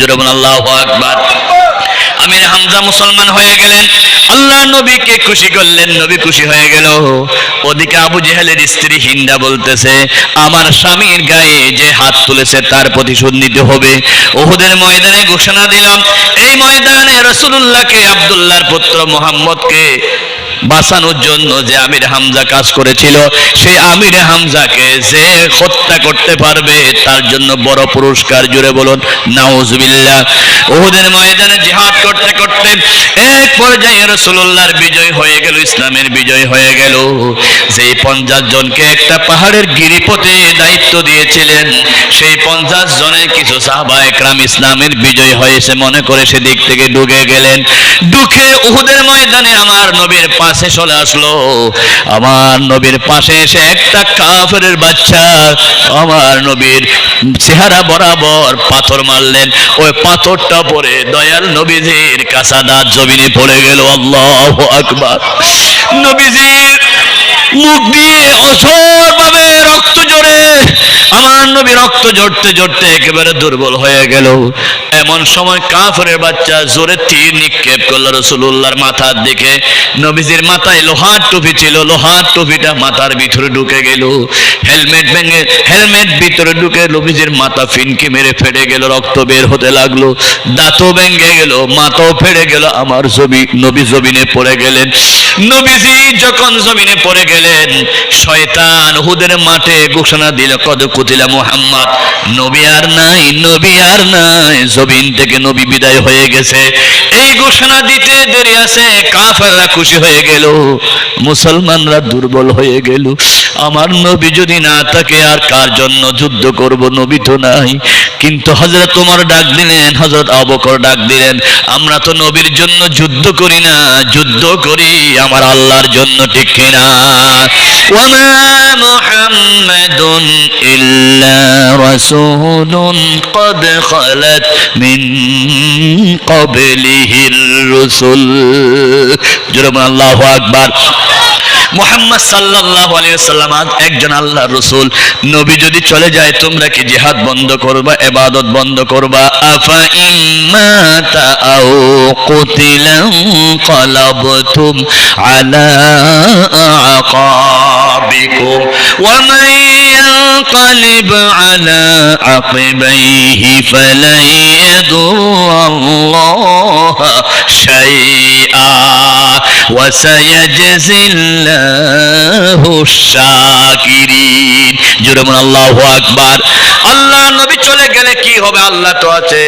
জোরে বলুন আল্লাহু আকবার। আমির হামজা মুসলমান হয়ে গেলেন, আল্লাহ নবীকে খুশি করলেন, নবী খুশি হয়ে গেল। ওদিকে আবু জেহেলের স্ত্রী হিন্দা বলতেছে, আমার স্বামীর গায়ে যে হাত তুলেছে তার প্রতিশোধ নিতে হবে। উহুদের ময়দানে ঘোষণা দিলাম, এই ময়দানে রাসূলুল্লাহকে, আব্দুল্লাহর পুত্র মুহাম্মদকে বাঁচানোর জন্য যে আমির হামজা কাজ করেছিল, সেই আমির হামজাকে যে হত্যা করতে পারবে তার জন্য বড় পুরস্কার। জুড়ে বলুন নাউজুবিল্লাহ। উহুদের ময়দানে জিহাদ করতে করতে এক পর্যায়ে রাসূলুল্লাহর বিজয় হয়ে গেল, ইসলামের বিজয় হয়ে গেল। যেই 50 জনকে একটা পাহাড়ের গিরিপথে দায়িত্ব দিয়েছিলেন, সেই 50 জনের কিছু সাহাবা একরাম ইসলামের বিজয় হয়েছে মনে করে সেদিক থেকে ঢুকে গেলেন। ঢুকে উহুদের ময়দানে আমার নবীর পাশে চলে আসলো। আমার নবীর পাশে এসে একটা কাফেরের বাচ্চা আমার নবীর চেহারা বরাবর পাথর মারলেন। ওই পাথরটা পড়ে দয়াল নবীজির কাঁচা দাঁত জমিনে পড়ে গেল। আল্লাহু আকবার। নবীজির মুখ দিয়ে অঝোর ভাবে রক্ত ঝরে, আমার নবী রক্ত ঝরতে ঝরতে একেবারে দুর্বল হয়ে গেল। এমন সময় কাফেরের বাচ্চা জোরে তীর নিক্ষেপ করলো রাসূলুল্লাহর মাথার দিকে। নবীজির মাথায় লোহার টুপি ছিল, লোহার টুপিটা মাথার ভিতরে ঢুকে গেল। হেলমেট ভেঙে হেলমেট ভিতরে ঢুকে নবীজির মাথা ফিনকি মেরে ফেটে গেল, রক্ত বের হতে লাগলো। দাঁতও ভেঙে গেল, মাথাও ফেটে গেল। আমার নবী জমিনে পড়ে গেলেন। নবীজি যখন জমিনে পড়ে গেলেন, শয়তান উহুদের মাঠে ঘোষণা দিল, কদ কুতিলা মুহাম্মদ, নবী আর নাই, নবী আর নাই, জমিন থেকে নবী বিদায় হয়ে গেছে। এই ঘোষণা দিতে দেরি আছে, কাফেররা খুশি হয়ে গেল, মুসলমানরা দুর্বল হয়ে গেল। আমার নবী যদি না থাকে আর কার জন্য যুদ্ধ করব, নবী তো নাই। কিন্তু হযরত ওমর ডাক দিলেন, হযরত আবু বকর ডাক দিলেন, আমরা তো নবীর জন্য যুদ্ধ করি না, যুদ্ধ করি আমার আল্লাহর জন্য, ঠিক কিনা? ওয়ামা মুহাম্মাদুন ইল্লা রাসূলুন ক্বাদ খালাত মিন ক্বাবলিহির রাসূল। জোরে বলুন আল্লাহু আকবার। মুহাম্মদ সাল্লাল্লাহু আলাইহি ওয়াসাল্লাম একজন আল্লাহর রাসূল। নবী যদি চলে যায় তোমরা কি জিহাদ বন্ধ করবা, ইবাদত বন্ধ করবা? আফা ইম্মাতা আও কুতিলাম ক্বালাবতুম আলা আকাবিকুম ওয়া মান ইয়ানকালিব আলা আকিবাইহি ফালান ইয়াদুররাল্লাহা শাইআ ওয়া সায়াজজিল্লাহু শাকিরিন। জোরে বলুন আল্লাহু আকবার। আল্লাহ নবী চলে গেলে কি হবে? আল্লাহ তো আছে।